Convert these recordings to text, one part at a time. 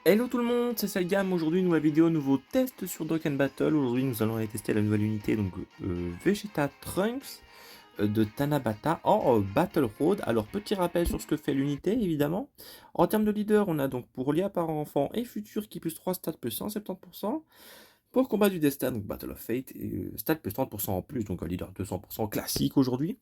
Hello tout le monde, c'est Salgam. Aujourd'hui, nouvelle vidéo, nouveau test sur Dokkan Battle. Aujourd'hui, nous allons aller tester la nouvelle unité, donc Vegeta Trunks de Tanabata en Battle Road. Alors, petit rappel sur ce que fait l'unité, évidemment. En termes de leader, on a donc pour Lia par enfant et futur qui plus 3 stats plus 170%. Pour combat du destin, donc Battle of Fate, stats plus 30% en plus, donc un leader 200% classique aujourd'hui.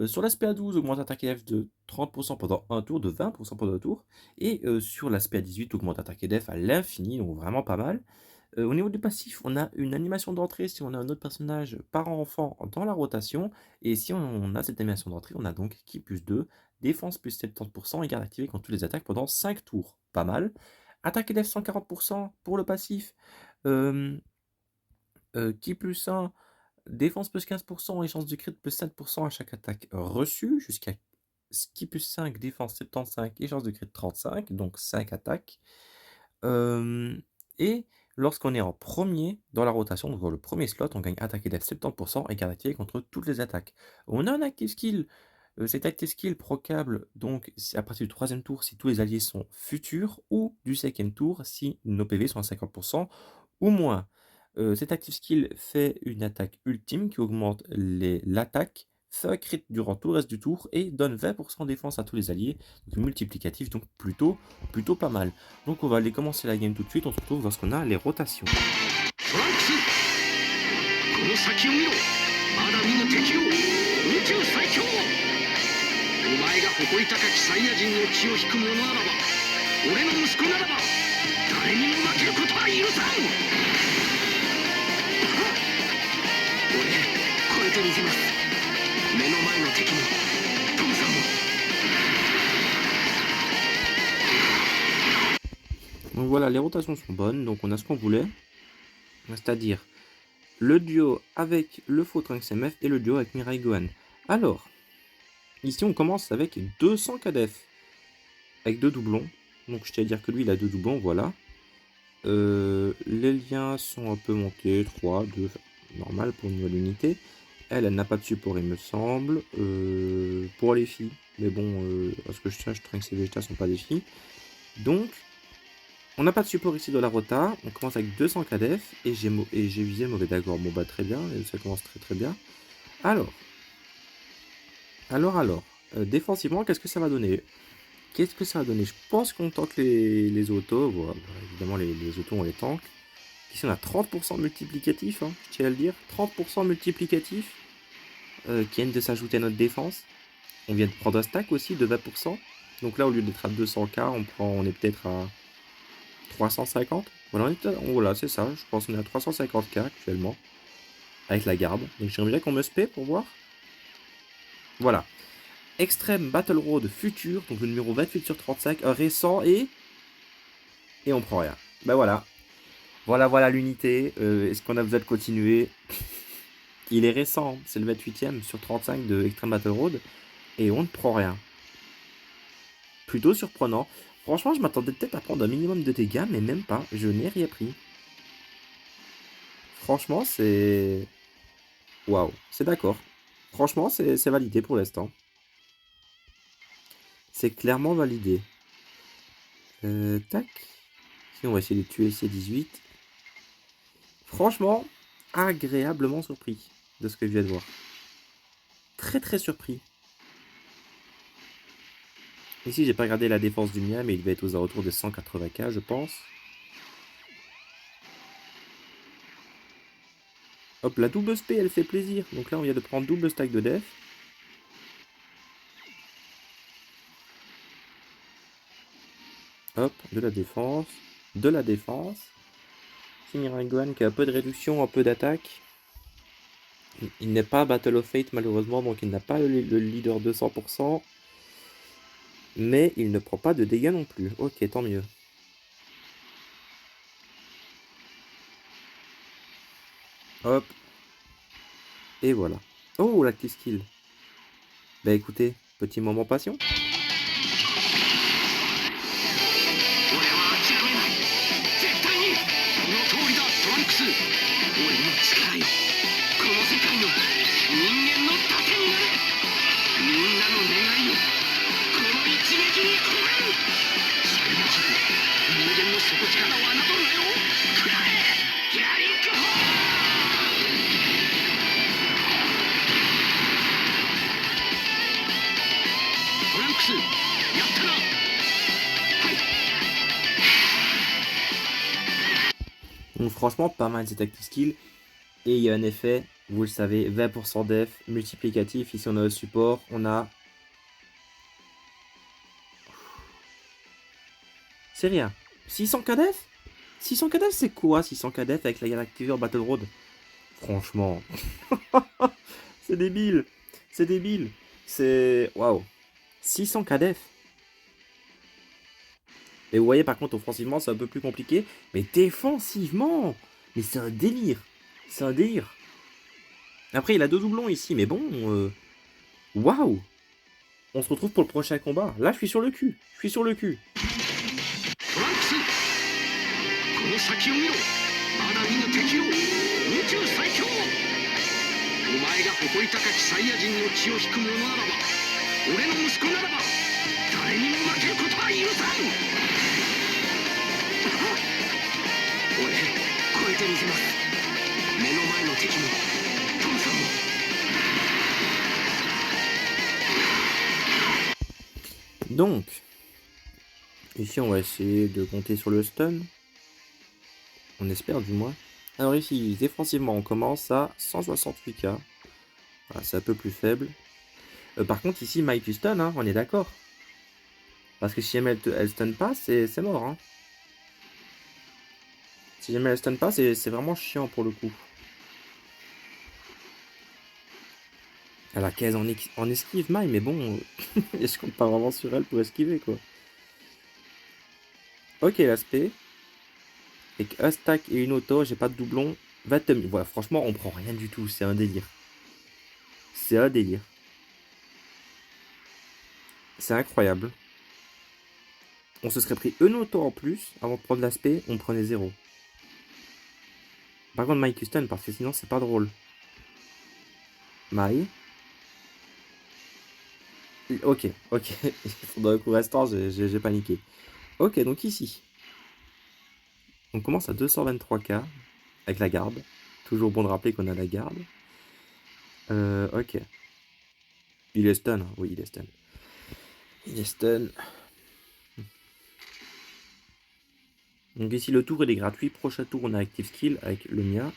Sur l'aspect A12, augmente attaque et def de 30% pendant un tour, de 20% pendant un tour. Et sur l'aspect A18, augmente attaque et def à l'infini, donc vraiment pas mal. Au niveau du passif, on a une animation d'entrée si on a un autre personnage parent-enfant dans la rotation. Et si on a cette animation d'entrée, on a donc Ki plus 2, défense plus 70% et garde activée contre toutes les attaques pendant 5 tours. Pas mal. Attaque et def 140% pour le passif. Euh, Ki plus 1, défense plus 15% et chance de crit plus 7% à chaque attaque reçue, jusqu'à Ski plus 5, défense 75 et chance de crit 35, donc 5 attaques. Et lorsqu'on est en premier dans la rotation, donc dans le premier slot, on gagne attaque et def 70% et garde activée contre toutes les attaques. On a un active skill. Cet active skill procable donc à partir du troisième tour si tous les alliés sont futurs, ou du cinquième tour si nos PV sont à 50% ou moins. Cet active skill fait une attaque ultime qui augmente l'attaque, fait un crit durant tout le reste du tour et donne 20% de défense à tous les alliés. Donc multiplicatif, donc plutôt pas mal. Donc on va aller commencer la game tout de suite, on se retrouve lorsqu'on a les rotations. Donc voilà, les rotations sont bonnes, donc on a ce qu'on voulait, c'est-à-dire le duo avec le faux Trunks MF et le duo avec Mirai Gohan. Alors, ici on commence avec 200 KDF, avec 2 doublons, donc je tiens à dire que lui il a 2 doublons, voilà. Les liens sont un peu montés, 3, 2, normal pour une nouvelle unité. Elle n'a pas de support il me semble, pour les filles, mais bon, à ce que je sache, Trunks et Vegeta sont pas des filles. Donc, on n'a pas de support ici dans la rota, on commence avec 200 KDF, et j'ai visé mauvais, d'accord, bon bah très bien, ça commence très bien. Alors, défensivement, qu'est-ce que ça va donner? Je pense qu'on tank les autos, voilà, évidemment les autos on les tank. Ici on a 30% multiplicatif, hein, je tiens à le dire, 30% multiplicatif, qui viennent de s'ajouter à notre défense. On vient de prendre un stack aussi de 20%, donc là au lieu d'être à 200k, on est peut-être à 350. Voilà, c'est ça, je pense qu'on est à 350k actuellement, avec la garde. Donc j'aimerais bien qu'on me spé pour voir. Voilà. Extreme Battle Road futur, donc le numéro 28 sur 35, récent, et on prend rien. Ben voilà. Voilà l'unité. Est-ce qu'on a besoin de continuer? Il est récent, c'est le 28ème sur 35 de Extreme Battle Road, et on ne prend rien. Plutôt surprenant. Franchement, je m'attendais peut-être à prendre un minimum de dégâts, mais même pas. Je n'ai rien pris. Franchement, c'est... Waouh, c'est d'accord. Franchement, c'est validé pour l'instant. C'est clairement validé. Tac. Si on va essayer de tuer ces 18. Franchement, agréablement surpris de ce que je viens de voir. Très surpris. Ici, j'ai pas regardé la défense du mien, mais il devait être aux alentours de 180k, je pense. Hop, la double SP, elle fait plaisir. Donc là, on vient de prendre double stack de def. Hop, de la défense. De la défense. Simiranguan qui a un peu de réduction, un peu d'attaque. Il n'est pas Battle of Fate malheureusement, donc il n'a pas le leader 200%. Mais il ne prend pas de dégâts non plus. Ok, tant mieux. Hop. Et voilà. Oh, la skill. Bah écoutez, petit moment passion. Donc franchement, pas mal cet active skill. Et il y a un effet, vous le savez, 20% def, multiplicatif. Ici on a le support, on a... C'est rien. 600 KDF 600 KDF c'est quoi 600 KDF avec la activée en Battle Road? Franchement. C'est débile. C'est débile. C'est... Waouh. 600 KDF. Et vous voyez par contre offensivement c'est un peu plus compliqué. Mais défensivement, mais c'est un délire. C'est un délire. Après il a 2 doublons ici, mais bon... Waouh. On se retrouve pour le prochain combat. Là je suis sur le cul. Je suis sur le cul. Donc, ici on va essayer de compter sur le stun. On espère du moins. Alors ici, défensivement, on commence à 168k. Voilà, c'est un peu plus faible. Par contre, ici, Mike tu stun, hein, on est d'accord. Parce que si jamais elle stun pas, c'est mort. Hein. Si jamais elle stun pas, c'est vraiment chiant pour le coup. Elle a 15 en esquive, Mai, mais bon, je compte pas vraiment sur elle pour esquiver, quoi. Ok, l'aspect. Avec un stack et une auto, j'ai pas de doublon. 20 000. Voilà, franchement, on prend rien du tout, c'est un délire. C'est un délire. C'est incroyable. On se serait pris une auto en plus, avant de prendre l'aspect, on prenait 0. Par contre, Mike stun, parce que sinon, c'est pas drôle. Mai. Ok. Dans le coup restant, j'ai paniqué. Ok, donc ici. On commence à 223k avec la garde. Toujours bon de rappeler qu'on a la garde. Ok. Il est stun, hein. Oui, il est stun. Il est stun. Donc ici, le tour il est gratuit. Prochain tour, on a active skill avec le mien.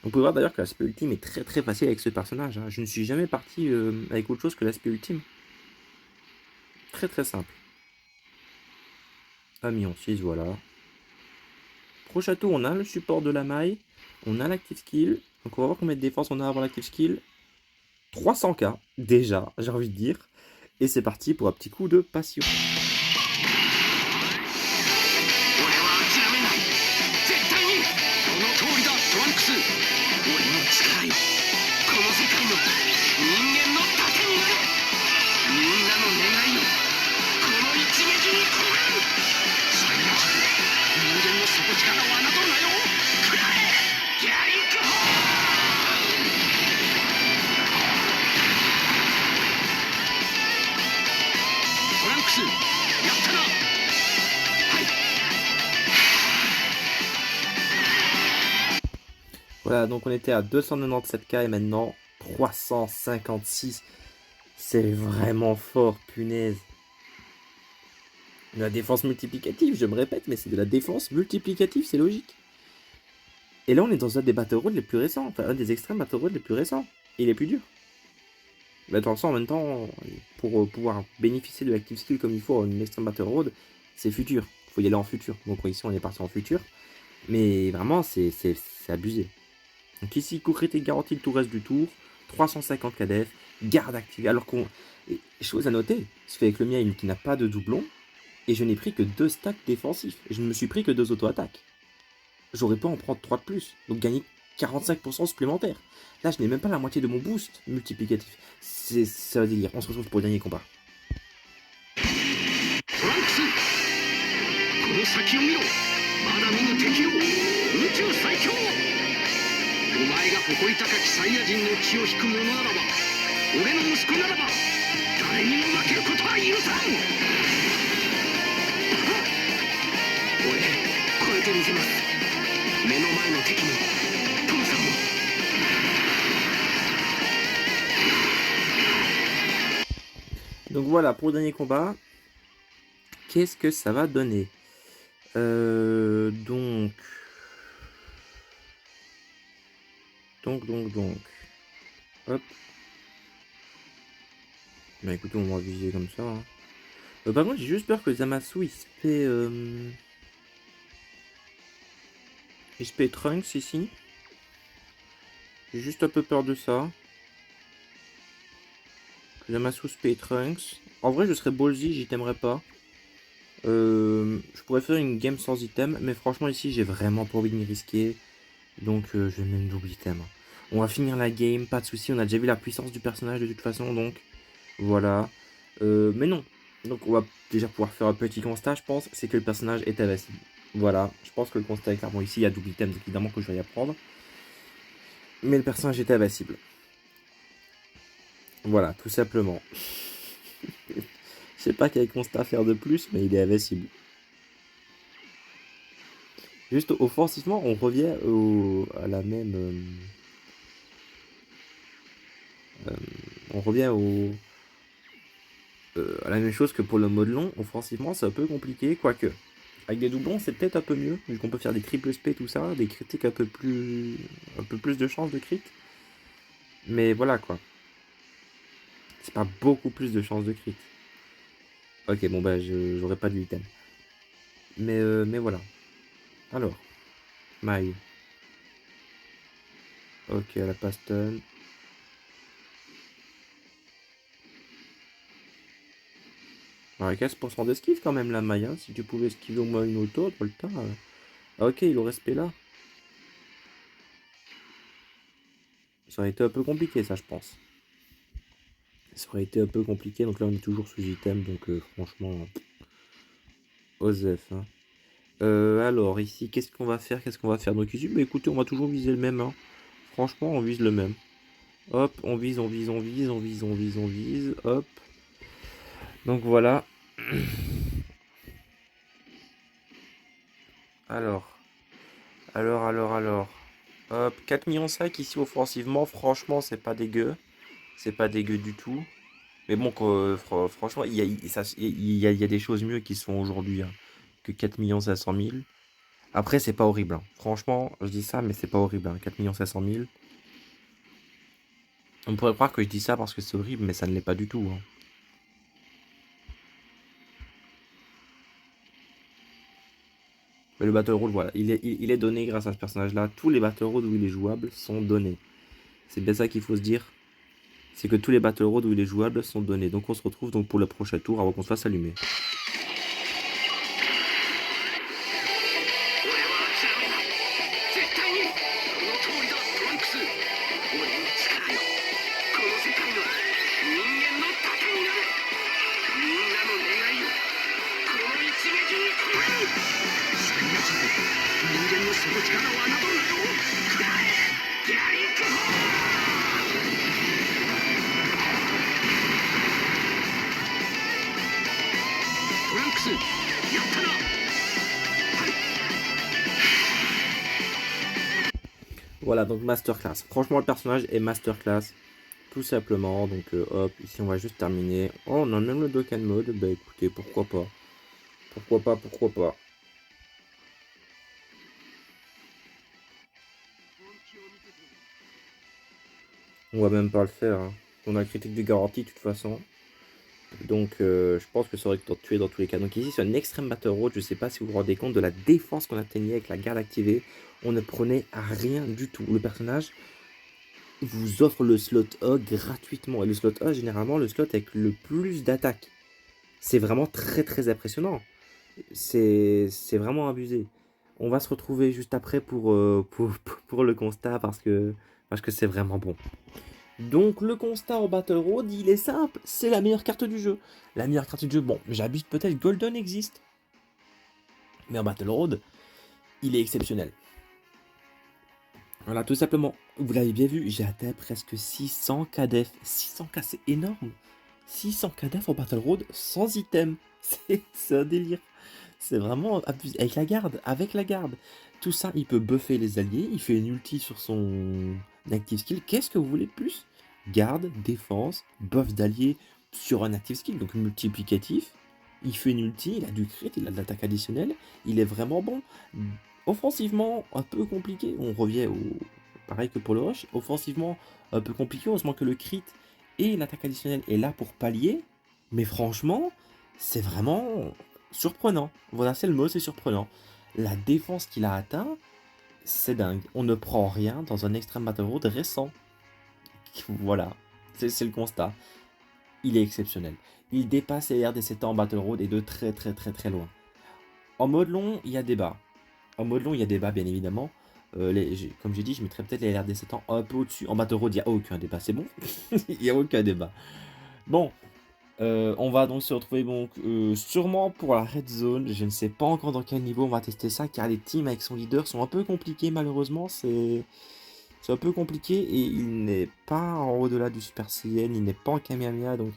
On peut voir d'ailleurs que l'aspect ultime est très très facile avec ce personnage. Hein. Je ne suis jamais parti avec autre chose que l'aspect ultime. Très très simple. 1,6 million, voilà. Prochain tour, on a le support de la maille. On a l'active skill. Donc on va voir combien de défense on a avant l'active skill. 300k, déjà, j'ai envie de dire. Et c'est parti pour un petit coup de passion. Voilà, donc on était à 297k et maintenant 356. C'est vraiment fort, punaise. La défense multiplicative, je me répète, mais c'est de la défense multiplicative, c'est logique. Et là, on est dans un des Battle Road les plus récents, enfin un des extrêmes Battle Road les plus récents. Et les plus durs. Mais attention, en même temps, pour pouvoir bénéficier de l'active skill comme il faut en extreme Battle Road, c'est futur. Il faut y aller en futur. Donc ici, on est parti en futur. Mais vraiment, c'est abusé. Donc ici, coup critique garanti le tout reste du tour. 350 KDF, garde activée. Alors qu'on... Chose à noter, c'est fait avec le mien qui n'a pas de doublon. Et je n'ai pris que 2 stacks défensifs. Je ne me suis pris que 2 auto-attaques. J'aurais pas en prendre 3 de plus. Donc gagner 45% supplémentaire. Là, je n'ai même pas la moitié de mon boost multiplicatif. C'est un délire. On se retrouve pour le dernier combat. お前が誇り高きサイヤ人の血を引く者ならば、俺の息子ならば誰にも負けることは許さん。俺超えてみせます。目の前の敵もトムさんも。Donc voilà, pour le dernier combat, qu'est-ce que ça va donner? Donc... Hop. Bah écoutez, on va viser comme ça. Hein. Par contre, j'ai juste peur que Zamasu il se paie... il se paie Trunks ici. J'ai juste un peu peur de ça. Que Zamasu se paie Trunks. En vrai, je serais ballsy, j'y t'aimerais pas. Je pourrais faire une game sans item, mais franchement ici j'ai vraiment pas envie de m'y risquer. Donc je vais même double item. On va finir la game, pas de soucis, on a déjà vu la puissance du personnage de toute façon, donc voilà. Mais non, donc on va déjà pouvoir faire un petit constat, je pense, c'est que le personnage est invincible. Voilà, je pense que le constat est clairement ici, il y a double item évidemment que je vais y apprendre. Mais le personnage est invincible. Voilà, tout simplement. Je sais pas quel constat faire de plus, mais il est invincible. Juste offensivement, on revient à la même... on revient à la même chose que pour le mode long. Offensivement, c'est un peu compliqué, quoique. Avec des doublons, c'est peut-être un peu mieux, vu qu'on peut faire des triple SP, tout ça, des critiques un peu plus de chances de crit. Mais voilà, quoi. C'est pas beaucoup plus de chances de crit. Ok, bon, bah, j'aurais pas de item. Mais voilà. Alors. Maille. Ok, elle a pas stun. Alors, 15% d'esquive quand même, la maille. Hein. Si tu pouvais esquiver au moins une auto dans le tas. Ah, ok, il aurait respect là. Ça aurait été un peu compliqué, ça, je pense. Ça aurait été un peu compliqué. Donc là, on est toujours sous item. Donc, franchement, Osef. Hein. Alors, ici, qu'est-ce qu'on va faire? Donc ici, bah, écoutez, on va toujours viser le même. Hein. Franchement, on vise le même. Hop, on vise. Hop. Donc voilà. Alors. Hop, 4 millions 5 ici offensivement. Franchement, c'est pas dégueu. C'est pas dégueu du tout. Mais bon, franchement, il y a des choses mieux qui sont aujourd'hui hein, que 4 500 000. Après, c'est pas horrible. Hein. Franchement, je dis ça, mais c'est pas horrible. Hein. 4 500 000. On pourrait croire que je dis ça parce que c'est horrible, mais ça ne l'est pas du tout. Hein. Mais le Battle Road, voilà, il est donné grâce à ce personnage-là. Tous les Battle Road où il est jouable sont donnés. C'est bien ça qu'il faut se dire. C'est que tous les Battle Road où il est jouable sont donnés. Donc on se retrouve donc pour le prochain tour avant qu'on se fasse allumer. Voilà, donc masterclass. Franchement, le personnage est masterclass. Tout simplement. Donc, hop, ici, on va juste terminer. Oh, on a même le Dokkan mode. Bah, écoutez, pourquoi pas. Pourquoi pas. On va même pas le faire. Hein. On a le critique de garantie, de toute façon. Donc, je pense que ça aurait été tué dans tous les cas. Donc, ici, c'est un extrême battle road. Je sais pas si vous vous rendez compte de la défense qu'on atteignait avec la garde activée. On ne prenait à rien du tout. Le personnage vous offre le slot A gratuitement. Et le slot A, généralement, le slot avec le plus d'attaque. C'est vraiment très très impressionnant. C'est vraiment abusé. On va se retrouver juste après pour le constat parce que c'est vraiment bon. Donc le constat en Battle Road, il est simple, c'est la meilleure carte du jeu. La meilleure carte du jeu, bon, j'abuse peut-être, Golden existe. Mais en Battle Road, il est exceptionnel. Voilà, tout simplement. Vous l'avez bien vu, j'ai atteint presque 600 KDF. 600K, c'est énorme. 600 KDF en Battle Road sans item. C'est un délire. C'est vraiment abusé. Avec la garde. Tout ça, il peut buffer les alliés. Il fait une ulti sur son active skill. Qu'est-ce que vous voulez de plus? Garde, défense, buff d'alliés sur un active skill, donc multiplicatif. Il fait une ulti, il a du crit, il a de l'attaque additionnelle. Il est vraiment bon. Offensivement, un peu compliqué. On revient au... Pareil que pour le rush. Offensivement, un peu compliqué. Heureusement que le crit et l'attaque additionnelle est là pour pallier. Mais franchement, c'est vraiment surprenant. Voilà, c'est le mot, c'est surprenant. La défense qu'il a atteint, c'est dingue. On ne prend rien dans un Extreme Battle Road récent. Voilà, c'est le constat. Il est exceptionnel. Il dépasse les RDC en Battle Road et de très très très très loin. En mode long, il y a débat. En mode long, il y a débat, bien évidemment. Comme j'ai dit, je mettrais peut-être les LRD 7 ans un peu au-dessus. En Battle Road, il n'y a aucun débat, c'est bon. Il n'y a aucun débat. Bon, on va donc se retrouver donc, sûrement pour la Red Zone. Je ne sais pas encore dans quel niveau on va tester ça, car les teams avec son leader sont un peu compliqués, malheureusement. C'est un peu compliqué et il n'est pas en au-delà du Super Saiyan, il n'est pas en Kamehameha, donc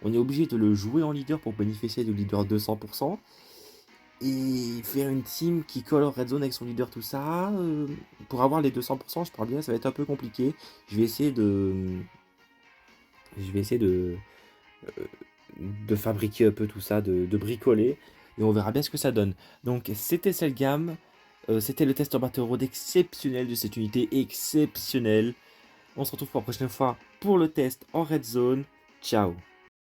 on est obligé de le jouer en leader pour bénéficier du leader 200%. Et faire une team qui colle en red zone avec son leader, tout ça, pour avoir les 200%, je parle bien, ça va être un peu compliqué. Je vais essayer de, euh, de fabriquer un peu tout ça, de bricoler, et on verra bien ce que ça donne. Donc c'était Selgam, c'était le test en Battle Road exceptionnel de cette unité, exceptionnelle. On se retrouve pour la prochaine fois pour le test en red zone. Ciao.